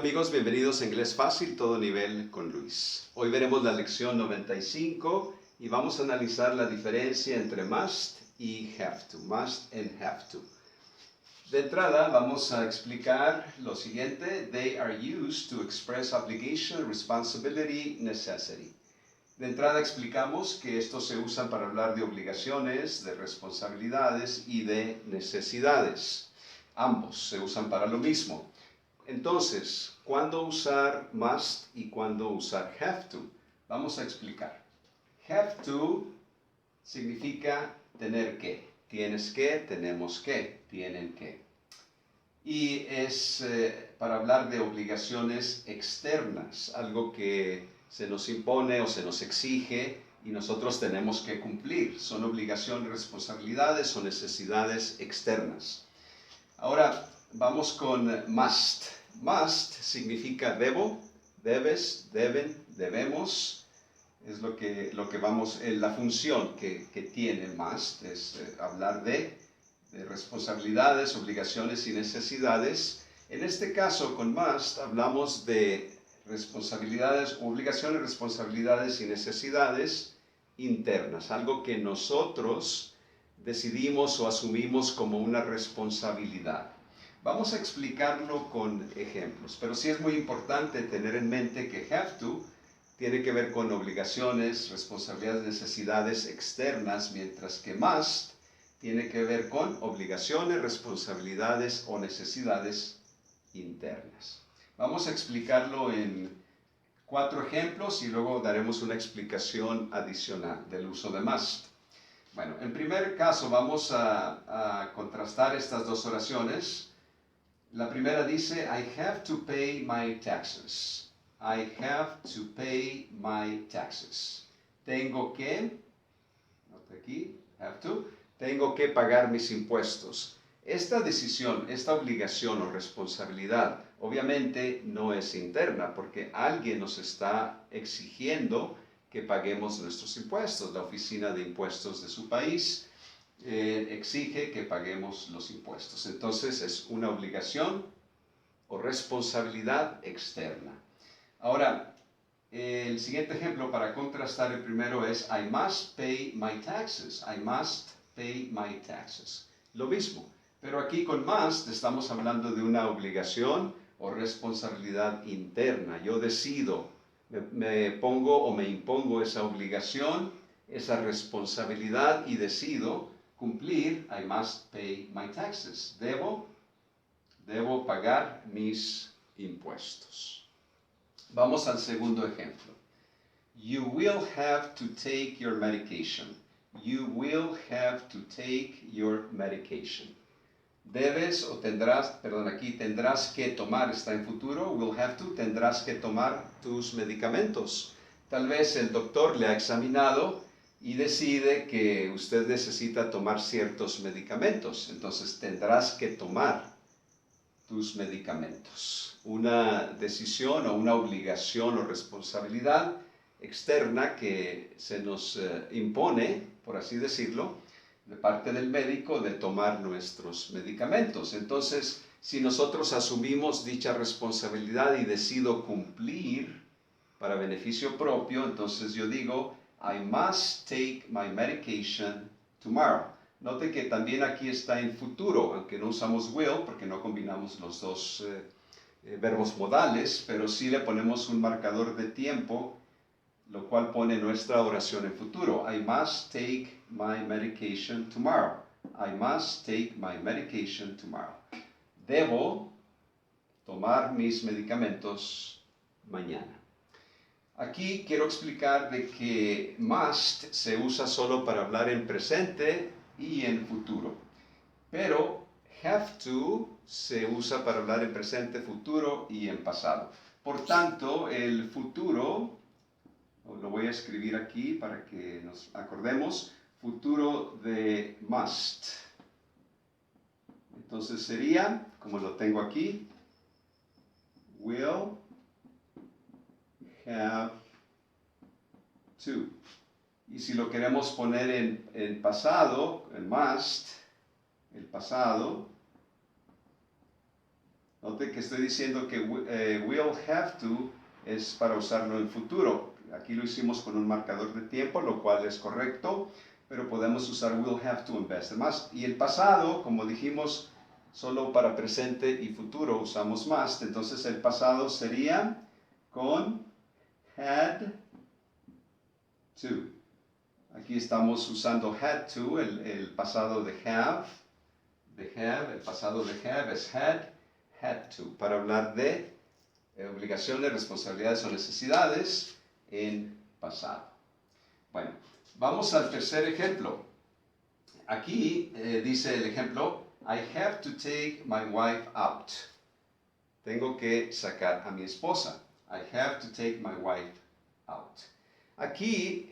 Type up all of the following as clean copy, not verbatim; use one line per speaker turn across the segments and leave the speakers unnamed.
amigos, bienvenidos a Inglés Fácil, todo nivel con Luis. Hoy veremos la lección 95 y vamos a analizar la diferencia entre must y have to, must and have to. De entrada vamos a explicar lo siguiente: they are used to express obligation, responsibility, necessity. De entrada explicamos que estos se usan para hablar de obligaciones, de responsabilidades y de necesidades. Ambos se usan para lo mismo. Entonces, ¿cuándo usar must y cuándo usar have to? Vamos a explicar. Have to significa tener que. Tienes que, tenemos que, tienen que. Y es para hablar de obligaciones externas, algo que se nos impone o se nos exige y nosotros tenemos que cumplir. Son obligaciones, responsabilidades o necesidades externas. Ahora vamos con must. Must significa debo, debes, deben, debemos. Es lo que vamos, la función que tiene must es hablar de responsabilidades, obligaciones y necesidades. En este caso, con must, hablamos de responsabilidades, obligaciones, responsabilidades y necesidades internas, algo que nosotros decidimos o asumimos como una responsabilidad. Vamos a explicarlo con ejemplos, pero sí es muy importante tener en mente que have to tiene que ver con obligaciones, responsabilidades, necesidades externas, mientras que must tiene que ver con obligaciones, responsabilidades o necesidades internas. Vamos a explicarlo en 4 ejemplos y luego daremos una explicación adicional del uso de must. Bueno, en primer caso vamos a contrastar estas dos oraciones. La primera dice, I have to pay my taxes. I have to pay my taxes. Tengo que, nota aquí, have to, tengo que pagar mis impuestos. Esta decisión, esta obligación o responsabilidad, obviamente no es interna, porque alguien nos está exigiendo que paguemos nuestros impuestos. La oficina de impuestos de su país exige que paguemos los impuestos. Entonces es una obligación o responsabilidad externa. Ahora, el siguiente ejemplo para contrastar el primero es I must pay my taxes. I must pay my taxes. Lo mismo, pero aquí con must estamos hablando de una obligación o responsabilidad interna. Yo decido, me pongo o me impongo esa obligación, esa responsabilidad y decido cumplir. I must pay my taxes. Debo pagar mis impuestos. Vamos al segundo ejemplo. You will have to take your medication. You will have to take your medication. Debes o tendrás, perdón, aquí tendrás que tomar, está en futuro, will have to, tendrás que tomar tus medicamentos. Tal vez el doctor le ha examinado y decide que usted necesita tomar ciertos medicamentos, entonces tendrás que tomar tus medicamentos. Una decisión o una obligación o responsabilidad externa que se nos impone, por así decirlo, de parte del médico de tomar nuestros medicamentos. Entonces, si nosotros asumimos dicha responsabilidad y decido cumplir para beneficio propio, entonces yo digo, I must take my medication tomorrow. Note que también aquí está en futuro, aunque no usamos will porque no combinamos los dos verbos modales, pero sí le ponemos un marcador de tiempo, lo cual pone nuestra oración en futuro. I must take my medication tomorrow. I must take my medication tomorrow. Debo tomar mis medicamentos mañana. Aquí quiero explicar de que must se usa solo para hablar en presente y en futuro. Pero have to se usa para hablar en presente, futuro y en pasado. Por tanto, el futuro, lo voy a escribir aquí para que nos acordemos, futuro de must. Entonces sería, como lo tengo aquí, will have to. Y si lo queremos poner en pasado, en must, el pasado, Note que estoy diciendo que will have to es para usarlo en futuro. Aquí lo hicimos con un marcador de tiempo, lo cual es correcto, pero podemos usar will have to en vez de must. Y el pasado, como dijimos, solo para presente y futuro usamos must. Entonces el pasado sería con had to. Aquí estamos usando had to, el pasado de have. El pasado de have es had to, para hablar de obligaciones, responsabilidades o necesidades en pasado. Bueno, vamos al tercer ejemplo. Aquí dice el ejemplo, I have to take my wife out. Tengo que sacar a mi esposa. I have to take my wife out. Aquí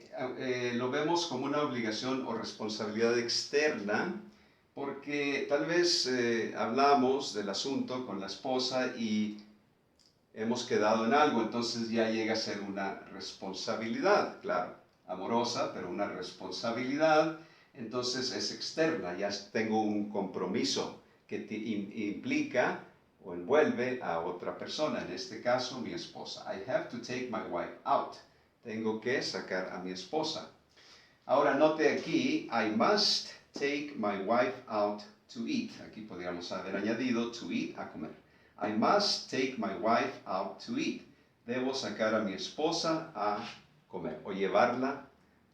lo vemos como una obligación o responsabilidad externa porque tal vez hablamos del asunto con la esposa y hemos quedado en algo, entonces ya llega a ser una responsabilidad, claro, amorosa, pero una responsabilidad, entonces es externa, ya tengo un compromiso que implica o envuelve a otra persona, en este caso mi esposa. I have to take my wife out. Tengo que sacar a mi esposa. Ahora note aquí, I must take my wife out to eat. Aquí podríamos haber añadido to eat, a comer. I must take my wife out to eat. Debo sacar a mi esposa a comer o llevarla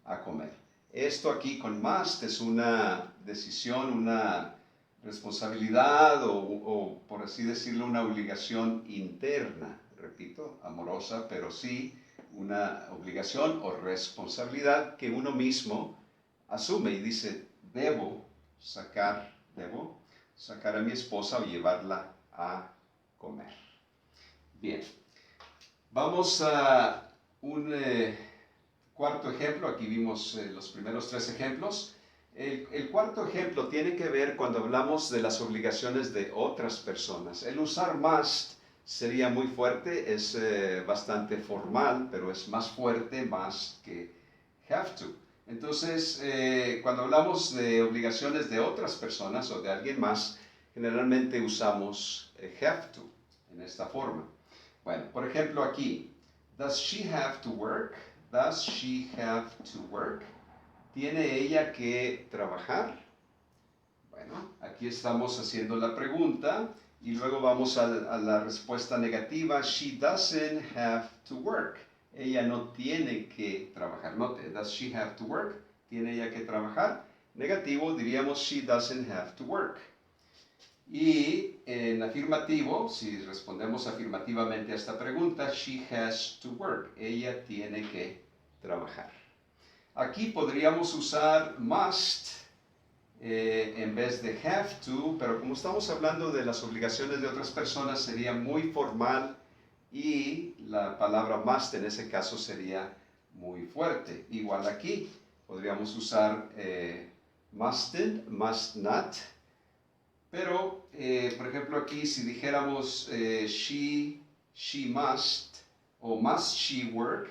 a comer. Esto aquí con must es una decisión, una responsabilidad o por así decirlo, una obligación interna. Repito, amorosa, pero sí una obligación o responsabilidad que uno mismo asume y dice, debo sacar a mi esposa o llevarla a comer. Bien, vamos a un cuarto ejemplo. Aquí vimos los primeros tres ejemplos. El cuarto ejemplo tiene que ver cuando hablamos de las obligaciones de otras personas. El usar must sería muy fuerte, es bastante formal, pero es más fuerte más que have to. Entonces, cuando hablamos de obligaciones de otras personas o de alguien más, generalmente usamos have to en esta forma. Bueno, por ejemplo aquí, does she have to work? Does she have to work? ¿Tiene ella que trabajar? Bueno, aquí estamos haciendo la pregunta y luego vamos a la respuesta negativa. She doesn't have to work. Ella no tiene que trabajar. Note, does she have to work? ¿Tiene ella que trabajar? Negativo diríamos she doesn't have to work. Y en afirmativo, si respondemos afirmativamente a esta pregunta, she has to work. Ella tiene que trabajar. Aquí podríamos usar must en vez de have to, pero como estamos hablando de las obligaciones de otras personas, sería muy formal y la palabra must en ese caso sería muy fuerte. Igual aquí, podríamos usar mustn't, must not, pero por ejemplo aquí si dijéramos she must o must she work,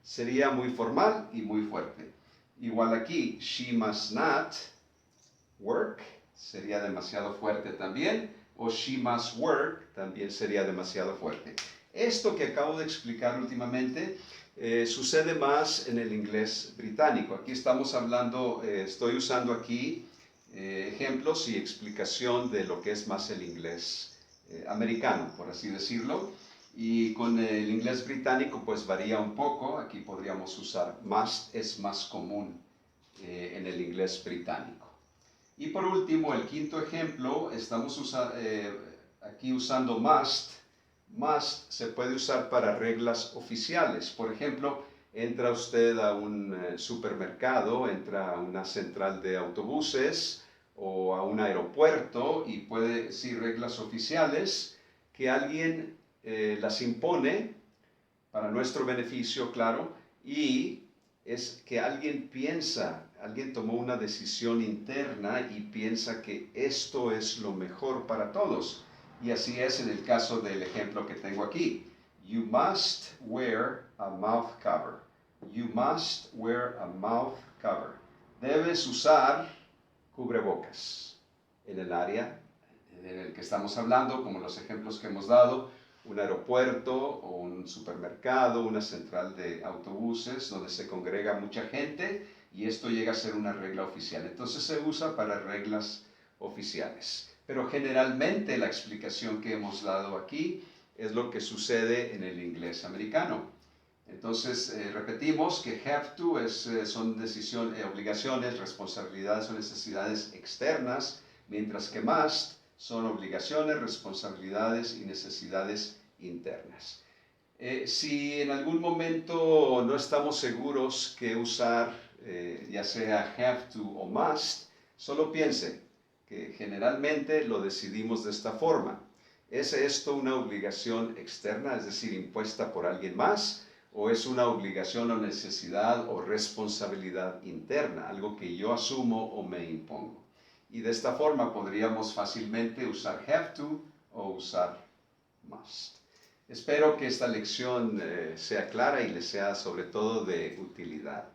sería muy formal y muy fuerte. Igual aquí, she must not work, sería demasiado fuerte también, o she must work, también sería demasiado fuerte. Esto que acabo de explicar últimamente sucede más en el inglés británico. Aquí estamos hablando, estoy usando aquí ejemplos y explicación de lo que es más el inglés americano, por así decirlo. Y con el inglés británico pues varía un poco. Aquí podríamos usar must, es más común en el inglés británico. Y por último, el quinto ejemplo, estamos aquí usando must. Must se puede usar para reglas oficiales. Por ejemplo, entra usted a un supermercado, entra a una central de autobuses o a un aeropuerto y puede decir reglas oficiales que alguien las impone para nuestro beneficio, claro, y es que alguien tomó una decisión interna y piensa que esto es lo mejor para todos. Y así es en el caso del ejemplo que tengo aquí. You must wear a mouth cover. You must wear a mouth cover. Debes usar cubrebocas en el área en el que estamos hablando, como los ejemplos que hemos dado, un aeropuerto o un supermercado, una central de autobuses donde se congrega mucha gente y esto llega a ser una regla oficial. Entonces se usa para reglas oficiales. Pero generalmente la explicación que hemos dado aquí es lo que sucede en el inglés americano. Entonces, repetimos que have to son obligaciones, responsabilidades o necesidades externas, mientras que must son obligaciones, responsabilidades y necesidades internas. Si en algún momento no estamos seguros qué usar, ya sea have to o must, solo piense que generalmente lo decidimos de esta forma. ¿Es esto una obligación externa, es decir, impuesta por alguien más? ¿O es una obligación o necesidad o responsabilidad interna, algo que yo asumo o me impongo? Y de esta forma podríamos fácilmente usar have to o usar must. Espero que esta lección sea clara y le sea sobre todo de utilidad.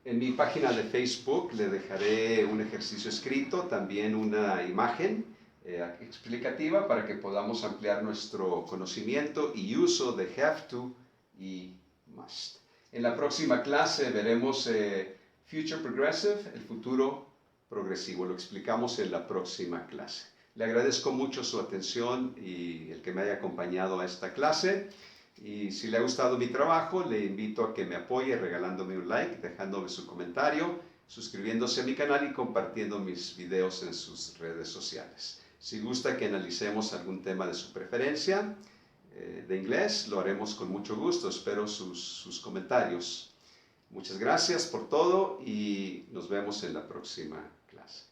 En mi página de Facebook le dejaré un ejercicio escrito, también una imagen explicativa para que podamos ampliar nuestro conocimiento y uso de have to y must. En la próxima clase veremos Future Progressive, el futuro progresivo. Lo explicamos en la próxima clase. Le agradezco mucho su atención y el que me haya acompañado a esta clase. Y si le ha gustado mi trabajo, le invito a que me apoye regalándome un like, dejándome su comentario, suscribiéndose a mi canal y compartiendo mis videos en sus redes sociales. Si gusta que analicemos algún tema de su preferencia de inglés, lo haremos con mucho gusto. Espero sus comentarios. Muchas gracias por todo y nos vemos en la próxima clase.